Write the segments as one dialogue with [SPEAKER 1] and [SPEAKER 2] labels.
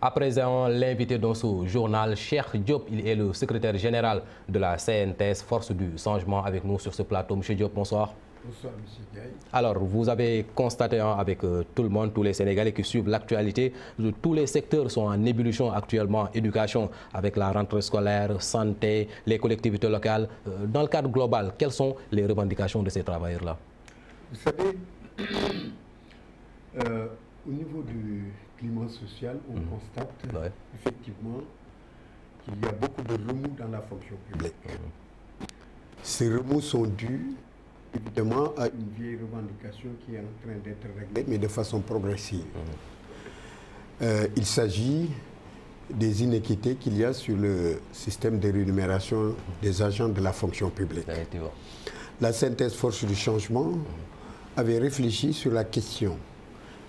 [SPEAKER 1] À présent, l'invité dans ce journal, Cheikh Diop, il est le secrétaire général de la CNTS, Force du Changement, avec nous sur ce plateau. Monsieur Diop, bonsoir.
[SPEAKER 2] Bonsoir, monsieur Gaye.
[SPEAKER 1] Alors, vous avez constaté avec tout le monde, tous les Sénégalais qui suivent l'actualité, tous les secteurs sont en ébullition actuellement. Éducation avec la rentrée scolaire, santé, les collectivités locales. Dans le cadre global, quelles sont les revendications de ces travailleurs-là?
[SPEAKER 2] Vous savez, au niveau du climat social, on constate effectivement qu'il y a beaucoup de remous dans la fonction publique. Ces remous sont dus évidemment à une vieille revendication qui est en train d'être réglée, mais de façon progressive. Il s'agit des inéquités qu'il y a sur le système de rémunération des agents de la fonction publique. La synthèse Force du Changement avait réfléchi sur la question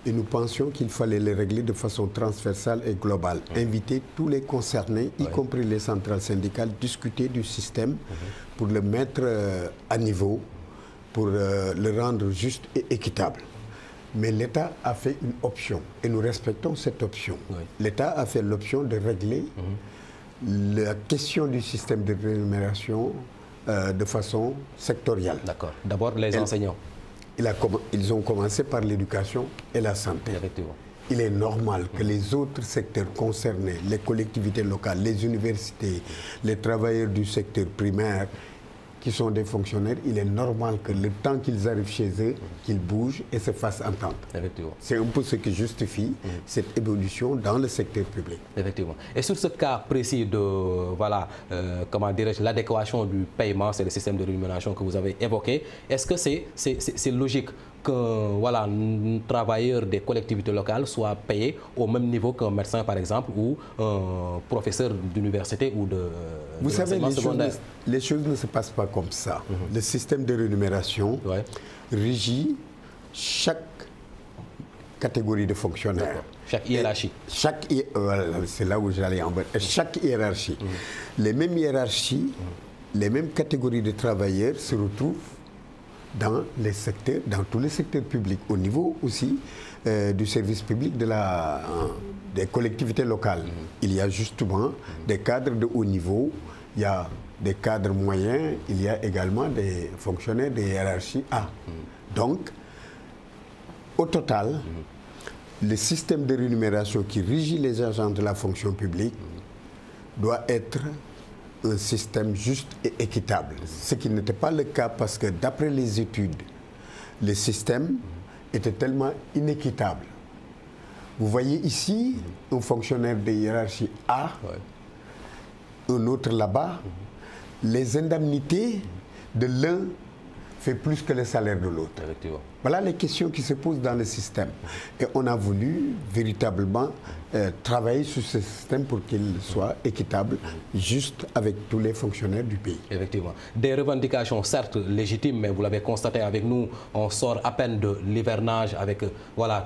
[SPEAKER 2] et nous pensions qu'il fallait les régler de façon transversale et globale. Inviter tous les concernés, y compris les centrales syndicales, discuter du système pour le mettre à niveau, pour le rendre juste et équitable. Mais l'État a fait une option et nous respectons cette option. L'État a fait l'option de régler la question du système de rémunération de façon sectorielle.
[SPEAKER 1] D'accord. D'abord les enseignants.
[SPEAKER 2] Ils ont commencé par l'éducation et la santé. Il est normal que les autres secteurs concernés, les collectivités locales, les universités, les travailleurs du secteur primaire, qui sont des fonctionnaires, il est normal que le temps qu'ils arrivent chez eux, qu'ils bougent et se fassent entendre. C'est un peu ce qui justifie cette évolution dans le secteur public.
[SPEAKER 1] Effectivement. Et sur ce cas précis de comment dirais-je, l'adéquation du paiement, c'est le système de rémunération que vous avez évoqué, est-ce que c'est logique que un travailleur des collectivités locales soit payé au même niveau qu'un médecin, par exemple, ou un professeur d'université ou de
[SPEAKER 2] Vous savez, les choses ne se passent pas comme ça. Le système de rémunération régit chaque catégorie de fonctionnaires.
[SPEAKER 1] Chaque hiérarchie.
[SPEAKER 2] C'est là où j'allais en bas. Chaque hiérarchie. Les mêmes hiérarchies, les mêmes catégories de travailleurs se retrouvent dans les secteurs, dans tous les secteurs publics, au niveau aussi du service public des collectivités locales. Il y a justement des cadres de haut niveau, il y a des cadres moyens, il y a également des fonctionnaires des hiérarchies A. Donc, au total, le système de rémunération qui régit les agents de la fonction publique doit être un système juste et équitable. Ce qui n'était pas le cas parce que d'après les études, le système était tellement inéquitable. Vous voyez ici un fonctionnaire de hiérarchie A, un autre là-bas. Les indemnités de l'un fait plus que le salaire de l'autre. Voilà les questions qui se posent dans le système. Et on a voulu véritablement travailler sur ce système pour qu'il soit équitable, juste avec tous les fonctionnaires du pays.
[SPEAKER 1] Effectivement. Des revendications certes légitimes, mais vous l'avez constaté avec nous, on sort à peine de l'hivernage avec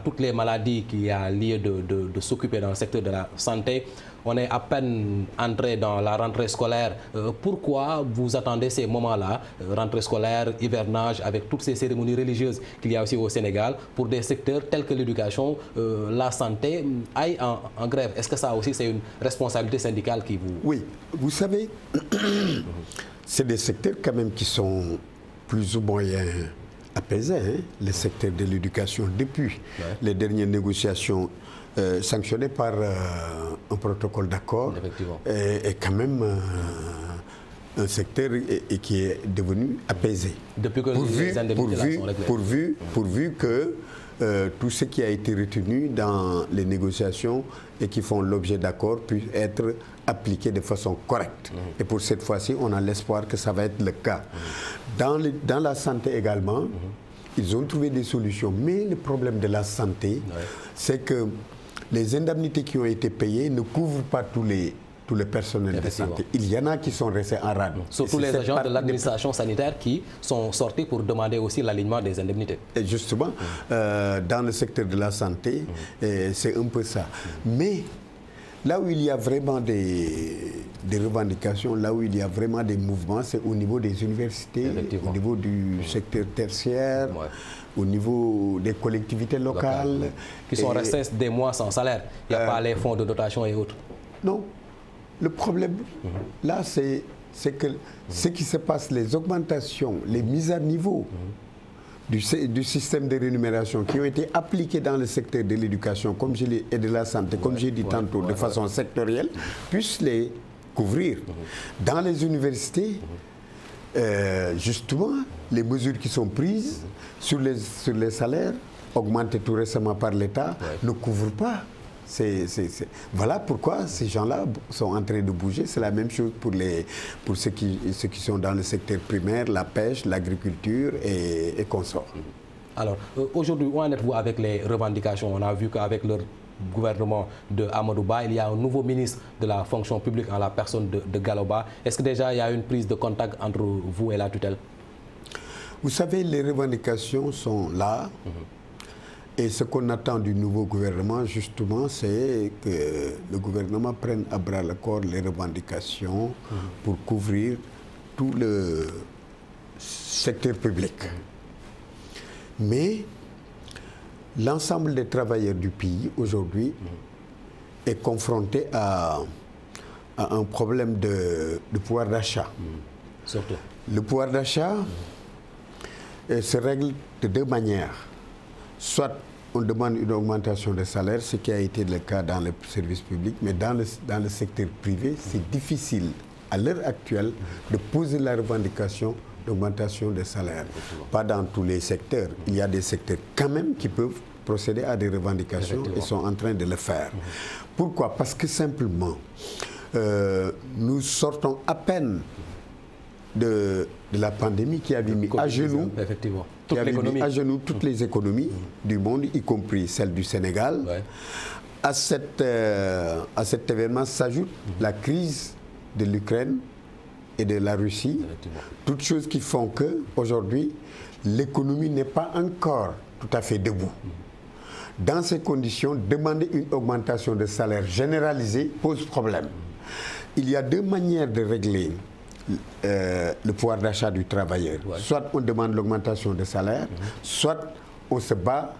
[SPEAKER 1] toutes les maladies qu'il y a lieu de s'occuper dans le secteur de la santé. On est à peine entré dans la rentrée scolaire. Pourquoi vous attendez ces moments-là, rentrée scolaire, hivernage, avec toutes ces cérémonies religieuses qu'il y a aussi au Sénégal, pour des secteurs tels que l'éducation, la santé, aillent en grève? Est-ce que ça aussi, c'est une responsabilité syndicale qui vous...
[SPEAKER 2] Oui, vous savez, c'est des secteurs quand même qui sont plus ou moins apaisés, le secteur de l'éducation, depuis les dernières négociations sanctionné par un protocole d'accord est quand même un secteur qui est devenu apaisé.
[SPEAKER 1] Depuis que les indemnités sont réglées.
[SPEAKER 2] Pourvu que tout ce qui a été retenu dans les négociations et qui font l'objet d'accords puisse être appliqué de façon correcte. Et pour cette fois-ci, on a l'espoir que ça va être le cas. Dans la santé également, ils ont trouvé des solutions. Mais le problème de la santé, c'est que les indemnités qui ont été payées ne couvrent pas tout le personnel de santé. Il y en a qui sont restés en rade.
[SPEAKER 1] Surtout les agents de l'administration sanitaire qui sont sortis pour demander aussi l'alignement des indemnités.
[SPEAKER 2] Et justement, dans le secteur de la santé, c'est un peu ça. Mais là où il y a vraiment des des revendications, là où il y a vraiment des mouvements, c'est au niveau des universités, au niveau du secteur tertiaire, au niveau des collectivités locales.
[SPEAKER 1] Qui sont restés des mois sans salaire. Il n'y a pas les fonds de dotation et autres.
[SPEAKER 2] Non. Le problème, là, c'est que ce qui se passe, les augmentations, les mises à niveau du système de rémunération qui ont été appliquées dans le secteur de l'éducation et de la santé, comme j'ai dit tantôt, de façon sectorielle, puissent les couvrir. Dans les universités, justement, les mesures qui sont prises sur les salaires, augmentés tout récemment par l'État, ne couvrent pas. Voilà pourquoi ces gens-là sont en train de bouger. C'est la même chose pour ceux qui sont dans le secteur primaire, la pêche, l'agriculture et consorts.
[SPEAKER 1] Alors, aujourd'hui, où en êtes-vous avec les revendications? On a vu qu'avec le gouvernement de Amadou Ba, il y a un nouveau ministre de la fonction publique en la personne de Gallo Ba. Est-ce que déjà il y a une prise de contact entre vous et la tutelle?
[SPEAKER 2] Vous savez, les revendications sont là. Et ce qu'on attend du nouveau gouvernement, justement, c'est que le gouvernement prenne à bras le corps les revendications pour couvrir tout le secteur public. Mais l'ensemble des travailleurs du pays, aujourd'hui, est confronté à un problème de pouvoir d'achat.
[SPEAKER 1] Surtout.
[SPEAKER 2] Le pouvoir d'achat se règle de deux manières. Soit on demande une augmentation de salaire, ce qui a été le cas dans le service public, mais dans le secteur privé, c'est difficile à l'heure actuelle de poser la revendication d'augmentation de salaire. Pas dans tous les secteurs. Il y a des secteurs quand même qui peuvent procéder à des revendications et sont en train de le faire. Pourquoi? Parce que simplement, nous sortons à peine de la pandémie qui avait mis à genoux, toutes les économies du monde, y compris celle du Sénégal. À cet événement s'ajoute la crise de l'Ukraine et de la Russie, toutes choses qui font qu'aujourd'hui, l'économie n'est pas encore tout à fait debout. Dans ces conditions, demander une augmentation de salaire généralisée pose problème. Il y a deux manières de régler le pouvoir d'achat du travailleur. Soit on demande l'augmentation de salaire, soit on se bat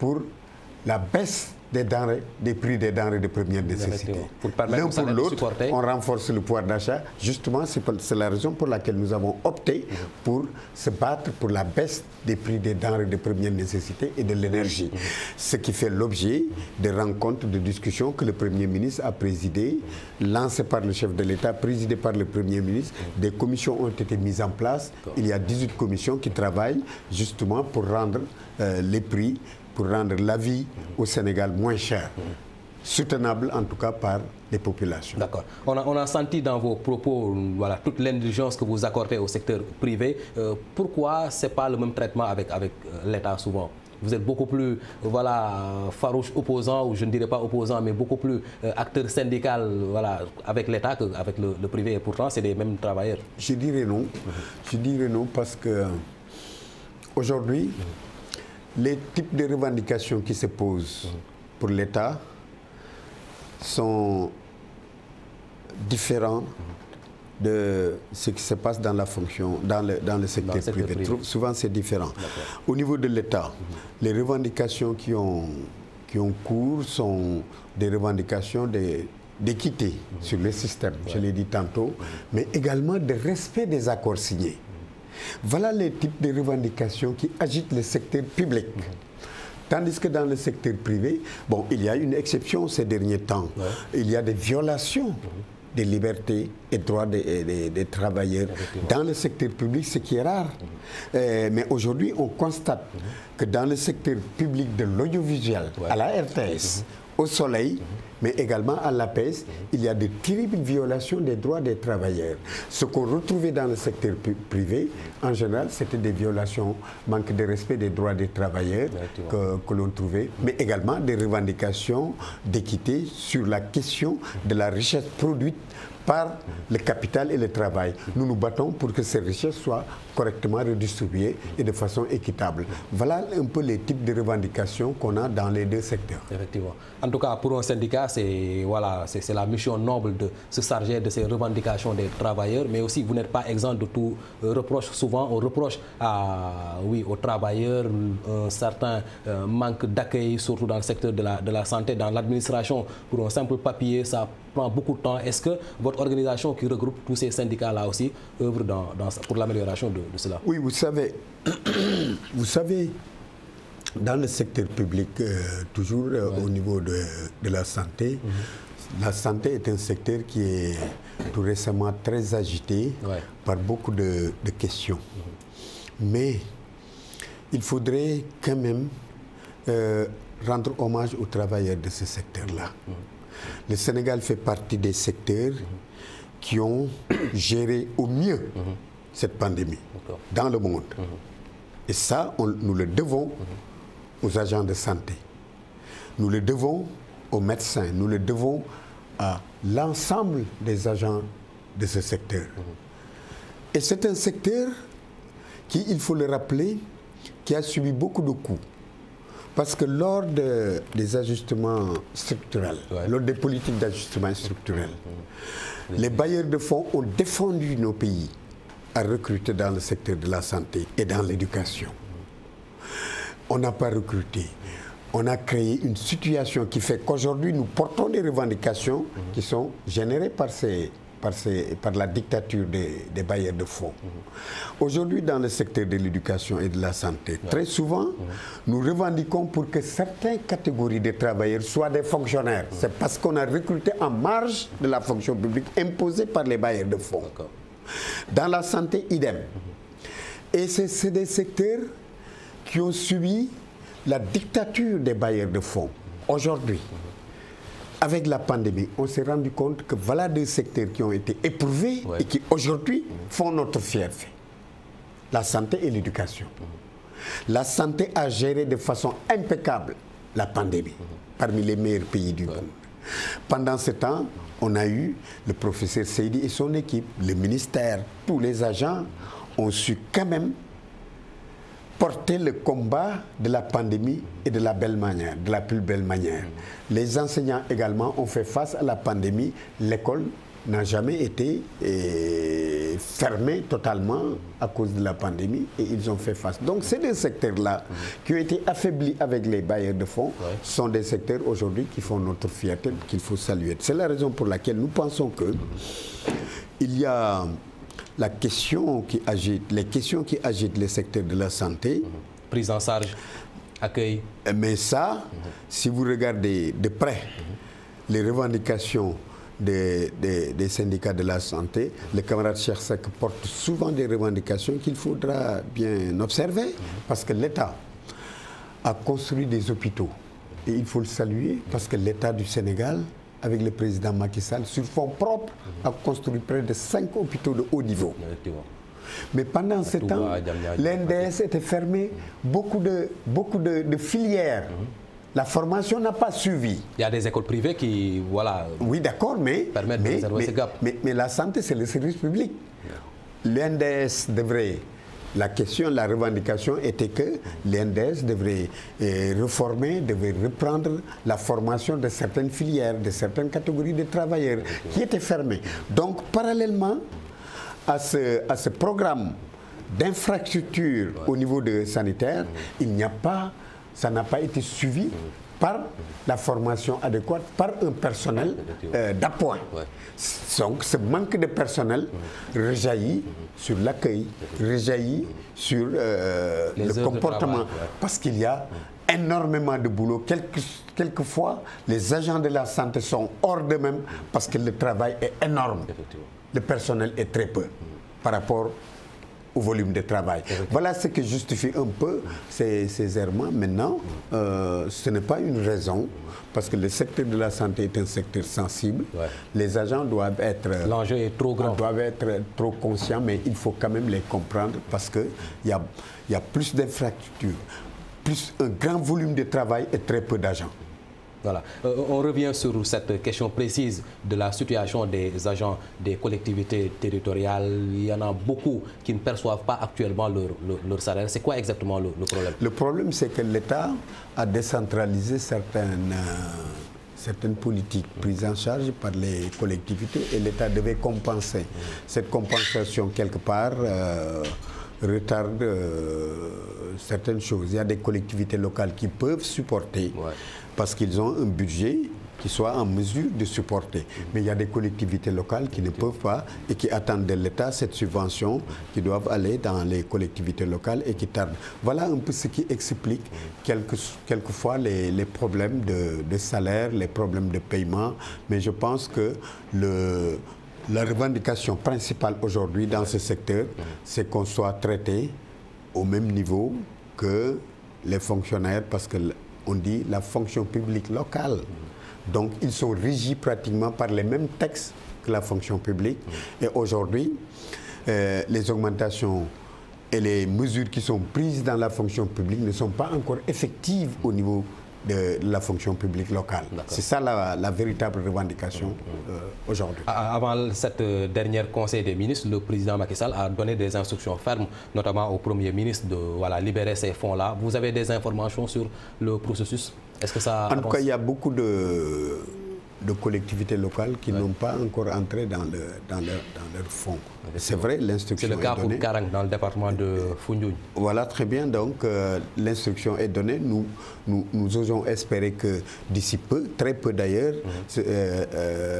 [SPEAKER 2] pour la baisse des prix des denrées de première nécessité. L'un pour l'autre, on renforce le pouvoir d'achat. Justement, c'est la raison pour laquelle nous avons opté pour se battre pour la baisse des prix des denrées de première nécessité et de l'énergie. Ce qui fait l'objet de rencontres, de discussions que le Premier ministre a présidées, lancées par le chef de l'État, présidées par le Premier ministre. Des commissions ont été mises en place. Il y a 18 commissions qui travaillent justement pour rendre les prix, pour rendre la vie au Sénégal moins chère, soutenable en tout cas par les populations. D'accord.
[SPEAKER 1] On a senti dans vos propos toute l'indulgence que vous accordez au secteur privé. Pourquoi ce n'est pas le même traitement avec l'État souvent? Vous êtes beaucoup plus farouche opposant, ou je ne dirais pas opposant, mais beaucoup plus acteur syndical avec l'État qu'avec le privé. Et pourtant, c'est les mêmes travailleurs.
[SPEAKER 2] Je dirais non. Je dirais non parce que aujourd'hui, les types de revendications qui se posent pour l'État sont différents de ce qui se passe dans la fonction, dans le secteur privé. Souvent, c'est différent. Au niveau de l'État, les revendications qui ont cours sont des revendications d'équité sur le système, je l'ai dit tantôt, mais également de respect des accords signés. Voilà les types de revendications qui agitent le secteur public. Tandis que dans le secteur privé, bon, il y a une exception ces derniers temps. Il y a des violations des libertés et droits des travailleurs dans le secteur public, ce qui est rare. Mais aujourd'hui, on constate que dans le secteur public de l'audiovisuel, à la RTS, au Soleil, mais également à l'APES, il y a de terribles violations des droits des travailleurs. Ce qu'on retrouvait dans le secteur privé, en général, c'était des violations, manque de respect des droits des travailleurs que l'on trouvait, mais également des revendications d'équité sur la question de la richesse produite par le capital et le travail. Nous nous battons pour que ces richesses soient correctement redistribuées et de façon équitable. Voilà un peu les types de revendications qu'on a dans les deux secteurs.
[SPEAKER 1] Effectivement. En tout cas, pour un syndicat, c'est voilà, c'est la mission noble de se charger de ces revendications des travailleurs, mais aussi vous n'êtes pas exempt de tout reproche. Souvent, on reproche aux travailleurs un certain manque d'accueil, surtout dans le secteur de la santé, dans l'administration. Pour un simple papier, ça prend beaucoup de temps. Est-ce que votre organisation qui regroupe tous ces syndicats-là aussi œuvre pour l'amélioration de cela? Oui,
[SPEAKER 2] vous savez, dans le secteur public, toujours au niveau de la santé, la santé est un secteur qui est tout récemment très agité par beaucoup de questions. Mais il faudrait quand même rendre hommage aux travailleurs de ce secteur-là. Le Sénégal fait partie des secteurs qui ont géré au mieux cette pandémie dans le monde. Et ça, nous le devons aux agents de santé. Nous le devons aux médecins. Nous le devons à l'ensemble des agents de ce secteur. Et c'est un secteur qui, il faut le rappeler, qui a subi beaucoup de coups. Parce que lors des ajustements structurels, lors des politiques d'ajustement structurel, les bailleurs de fonds ont défendu nos pays à recruter dans le secteur de la santé et dans l'éducation. On n'a pas recruté. On a créé une situation qui fait qu'aujourd'hui, nous portons des revendications qui sont générées par la dictature des bailleurs de fonds. Aujourd'hui, dans le secteur de l'éducation et de la santé, très souvent, nous revendiquons pour que certaines catégories de travailleurs soient des fonctionnaires. C'est parce qu'on a recruté en marge de la fonction publique imposée par les bailleurs de fonds. Dans la santé, idem. Et c'est des secteurs qui ont subi la dictature des bailleurs de fonds. Aujourd'hui, avec la pandémie, on s'est rendu compte que voilà deux secteurs qui ont été éprouvés et qui aujourd'hui font notre fierté. La santé et l'éducation. La santé a géré de façon impeccable la pandémie, parmi les meilleurs pays du monde. Pendant ce temps, on a eu le professeur Seydi et son équipe, le ministère, tous les agents ont su quand même porter le combat de la pandémie et de la belle manière, de la plus belle manière. Les enseignants également ont fait face à la pandémie. L'école n'a jamais été fermée totalement à cause de la pandémie et ils ont fait face. Donc ces deux secteurs-là qui ont été affaiblis avec les bailleurs de fonds sont des secteurs aujourd'hui qui font notre fierté, qu'il faut saluer. C'est la raison pour laquelle nous pensons que il y a les questions qui agitent le secteur de la santé.
[SPEAKER 1] Prise en charge, accueil.
[SPEAKER 2] Mais ça, si vous regardez de près les revendications des syndicats de la santé, le camarade Cheikh Seck porte souvent des revendications qu'il faudra bien observer, parce que l'État a construit des hôpitaux. Et il faut le saluer, parce que l'État du Sénégal, avec le président Macky Sall, sur fonds propres, a construit près de 5 hôpitaux de haut niveau. Mais pendant ce temps, l'NDS était fermé, beaucoup de filières. La formation n'a pas suivi.
[SPEAKER 1] Il y a des écoles privées qui, voilà,
[SPEAKER 2] oui, d'accord,
[SPEAKER 1] permettent de réserver ces gaps.
[SPEAKER 2] Mais la santé, c'est le service public. L'NDS devrait... La revendication était que l'NDS devrait reformer, devrait reprendre la formation de certaines filières, de certaines catégories de travailleurs qui étaient fermées. Donc, parallèlement à ce programme d'infrastructure au niveau sanitaire, ça n'a pas été suivi par la formation adéquate, par un personnel d'appoint. Donc ce manque de personnel rejaillit sur l'accueil, rejaillit sur le comportement, parce qu'il y a énormément de boulot. Quelquefois, les agents de la santé sont hors d'eux-mêmes parce que le travail est énorme. Le personnel est très peu par rapport au volume de travail. Voilà ce qui justifie un peu ces errements. Maintenant, ce n'est pas une raison, parce que le secteur de la santé est un secteur sensible. Les agents doivent être...
[SPEAKER 1] L'enjeu est trop grand.
[SPEAKER 2] Doivent être trop conscients, mais il faut quand même les comprendre, parce qu'il y a plus d'infrastructures, plus un grand volume de travail et très peu d'agents.
[SPEAKER 1] Voilà. On revient sur cette question précise de la situation des agents des collectivités territoriales. Il y en a beaucoup qui ne perçoivent pas actuellement leur salaire. C'est quoi exactement le problème?
[SPEAKER 2] Le problème, c'est que l'État a décentralisé certaines certaines politiques prises en charge par les collectivités et l'État devait compenser. Cette compensation, quelque part, retarde certaines choses. Il y a des collectivités locales qui peuvent supporter parce qu'ils ont un budget qui soit en mesure de supporter. Mais il y a des collectivités locales qui ne peuvent pas et qui attendent de l'État cette subvention qui doivent aller dans les collectivités locales et qui tardent. Voilà un peu ce qui explique quelquefois les problèmes de salaire, les problèmes de paiement. Mais je pense que la revendication principale aujourd'hui dans ce secteur, c'est qu'on soit traité au même niveau que les fonctionnaires, parce qu'on dit la fonction publique locale. Donc, ils sont régis pratiquement par les mêmes textes que la fonction publique. Et aujourd'hui, les augmentations et les mesures qui sont prises dans la fonction publique ne sont pas encore effectives au niveau de la fonction publique locale. C'est ça la véritable revendication aujourd'hui.
[SPEAKER 1] Avant cette dernière conseil des ministres, le président Macky Sall a donné des instructions fermes, notamment au Premier ministre, de libérer ces fonds-là. Vous avez des informations sur le processus? Est-ce que ça avance?
[SPEAKER 2] En tout cas, il y a beaucoup de collectivités locales qui n'ont pas encore entré dans leur fonds. C'est vrai, l'instruction est donnée.
[SPEAKER 1] C'est le cas pour Karang, dans le département de Foundiougne.
[SPEAKER 2] Voilà, très bien. Donc, l'instruction est donnée. Nous osons espérer que d'ici peu, très peu d'ailleurs,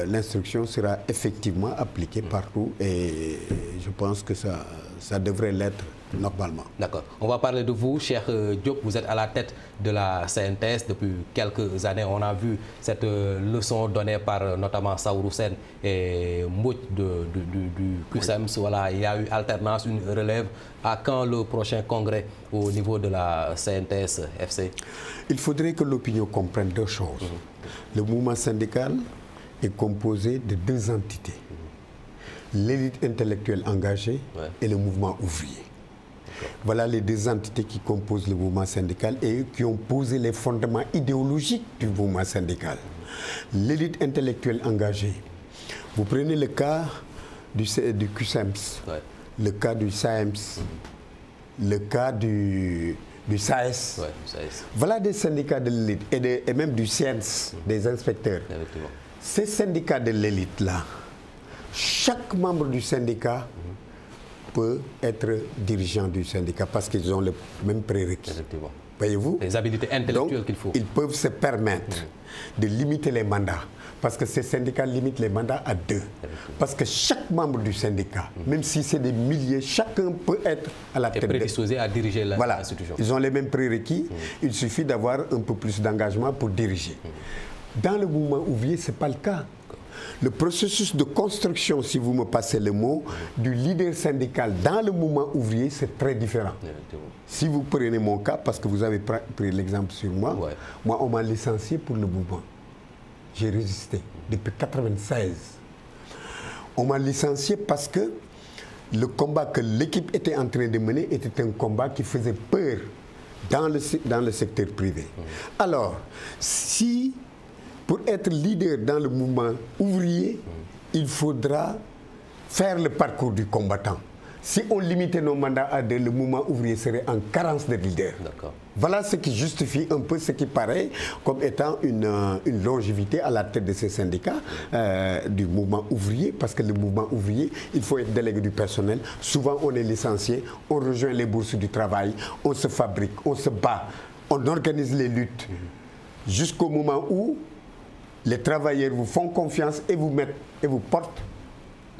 [SPEAKER 2] l'instruction sera effectivement appliquée partout et je pense que ça devrait l'être normalement. D'accord.
[SPEAKER 1] On va parler de vous, cher Diop. Vous êtes à la tête de la CNTS depuis quelques années. On a vu cette leçon donnée par notamment Saourou Sen et Mbouch du QSEMS. Voilà, il y a eu alternance, une relève. À quand le prochain congrès au niveau de la CNTS FC?
[SPEAKER 2] Il faudrait que l'opinion comprenne deux choses. Le mouvement syndical est composé de deux entités. L'élite intellectuelle engagée et le mouvement ouvrier. Voilà les deux entités qui composent le mouvement syndical et qui ont posé les fondements idéologiques du mouvement syndical. L'élite intellectuelle engagée, vous prenez le cas du QSEMS, le cas du SAEMS, le cas du SAES. Voilà des syndicats de l'élite et même du CNS, des inspecteurs. Ces syndicats de l'élite-là, chaque membre du syndicat peut être dirigeant du syndicat parce qu'ils ont le même prérequis. Voyez-vous?
[SPEAKER 1] Les habilités intellectuelles qu'il faut.
[SPEAKER 2] Ils peuvent se permettre de limiter les mandats parce que ces syndicats limitent les mandats à 2. Parce que chaque membre du syndicat, même si c'est des milliers, chacun peut être à la tête.
[SPEAKER 1] Prédisposé à diriger l'institution.
[SPEAKER 2] Ils ont les mêmes prérequis. Il suffit d'avoir un peu plus d'engagement pour diriger. Dans le mouvement ouvrier, ce n'est pas le cas. Le processus de construction, si vous me passez le mot, du leader syndical dans le mouvement ouvrier, c'est très différent. Si vous prenez mon cas, parce que vous avez pris l'exemple sur moi, moi on m'a licencié pour le mouvement. J'ai résisté depuis 1996. On m'a licencié parce que le combat que l'équipe était en train de mener était un combat qui faisait peur dans le secteur privé. Alors, si pour être leader dans le mouvement ouvrier, il faudra faire le parcours du combattant. Si on limitait nos mandats à 2, le mouvement ouvrier serait en carence de leader. Voilà ce qui justifie un peu ce qui paraît comme étant une longévité à la tête de ces syndicats du mouvement ouvrier, parce que le mouvement ouvrier, il faut être délégué du personnel. Souvent, on est licencié, on rejoint les bourses du travail, on se fabrique, on se bat, on organise les luttes, jusqu'au moment où les travailleurs vous font confiance et vous portent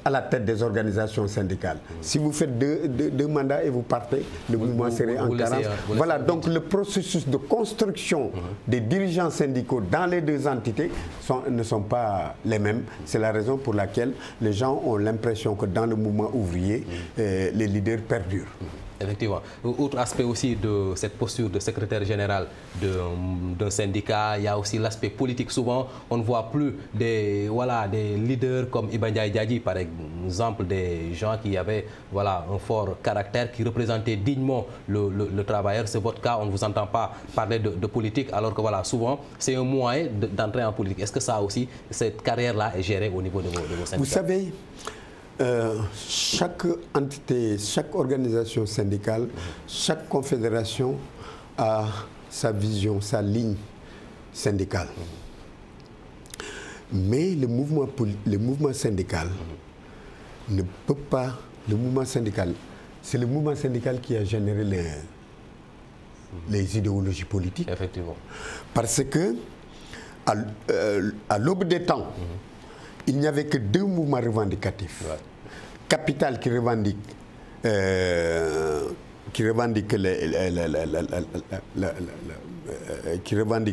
[SPEAKER 2] à la tête des organisations syndicales. Si vous faites deux mandats et vous partez, le mouvement serait en carence. Voilà, donc le processus de construction des dirigeants syndicaux dans les deux entités ne sont pas les mêmes. C'est la raison pour laquelle les gens ont l'impression que dans le mouvement ouvrier, les leaders perdurent.
[SPEAKER 1] Effectivement. Autre aspect aussi de cette posture de secrétaire général d'un syndicat, il y a aussi l'aspect politique. Souvent, on ne voit plus des leaders comme Iba Ndiaye Diadji, par exemple, des gens qui avaient un fort caractère, qui représentaient dignement le travailleur. C'est votre cas, on ne vous entend pas parler de politique, alors que souvent, c'est un moyen d'entrer en politique. Est-ce que ça aussi, cette carrière-là est gérée au niveau de vos syndicats?
[SPEAKER 2] Vous savez, chaque entité, chaque organisation syndicale, chaque confédération a sa vision, sa ligne syndicale. Mais le mouvement syndical ne peut pas... Le mouvement syndical, c'est le mouvement syndical qui a généré les idéologies politiques.
[SPEAKER 1] Effectivement.
[SPEAKER 2] Parce que, à l'aube des temps, il n'y avait que deux mouvements revendicatifs. Ouais. Capital qui revendique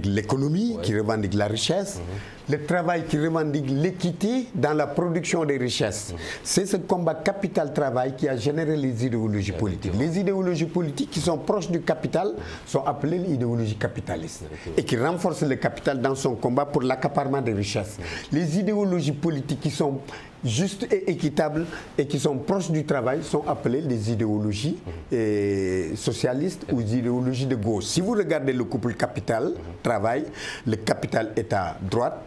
[SPEAKER 2] l'économie, ouais. Qui revendique la richesse, le travail qui revendique l'équité dans la production des richesses. C'est ce combat capital-travail qui a généré les idéologies politiques. Les idéologies politiques qui sont proches du capital sont appelées l'idéologie capitaliste et qui renforcent le capital dans son combat pour l'accaparement des richesses. Les idéologies politiques qui sont justes et équitables et qui sont proches du travail sont appelées les idéologies socialistes ou les idéologies de gauche. Si vous regardez le couple capital-travail, le capital est à droite,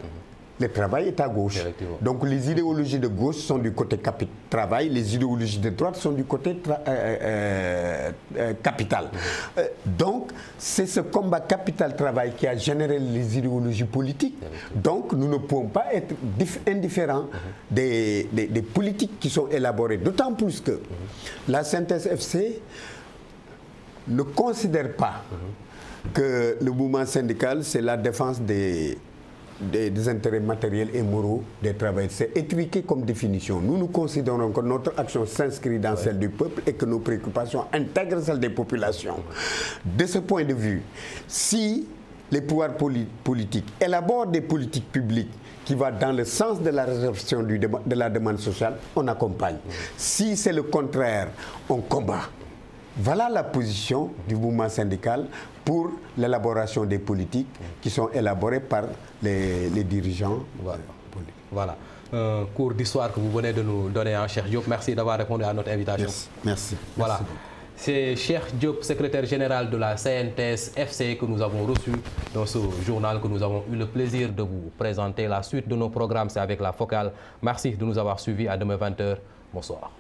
[SPEAKER 2] le travail est à gauche. Donc les idéologies de gauche sont du côté travail, les idéologies de droite sont du côté capital. Donc c'est ce combat capital-travail qui a généré les idéologies politiques. Donc nous ne pouvons pas être indifférents des politiques qui sont élaborées. D'autant plus que la Synthèse FC ne considère pas que le mouvement syndical, c'est la défense des intérêts matériels et moraux des travailleurs. C'est étriqué comme définition. Nous considérons que notre action s'inscrit dans celle du peuple et que nos préoccupations intègrent celles des populations. De ce point de vue, si les pouvoirs politiques élaborent des politiques publiques qui vont dans le sens de la résorption de la demande sociale, on accompagne. Si c'est le contraire, on combat. Voilà la position du mouvement syndical pour l'élaboration des politiques qui sont élaborées par les dirigeants politiques.
[SPEAKER 1] Voilà. Un cours d'histoire que vous venez de nous donner, Cheikh Diop. Merci d'avoir répondu à notre invitation.
[SPEAKER 2] Merci.
[SPEAKER 1] Voilà. C'est Cheikh Diop, secrétaire général de la CNTS FC que nous avons reçu dans ce journal que nous avons eu le plaisir de vous présenter. La suite de nos programmes, c'est avec la Focale. Merci de nous avoir suivis. À demain 20h. Bonsoir.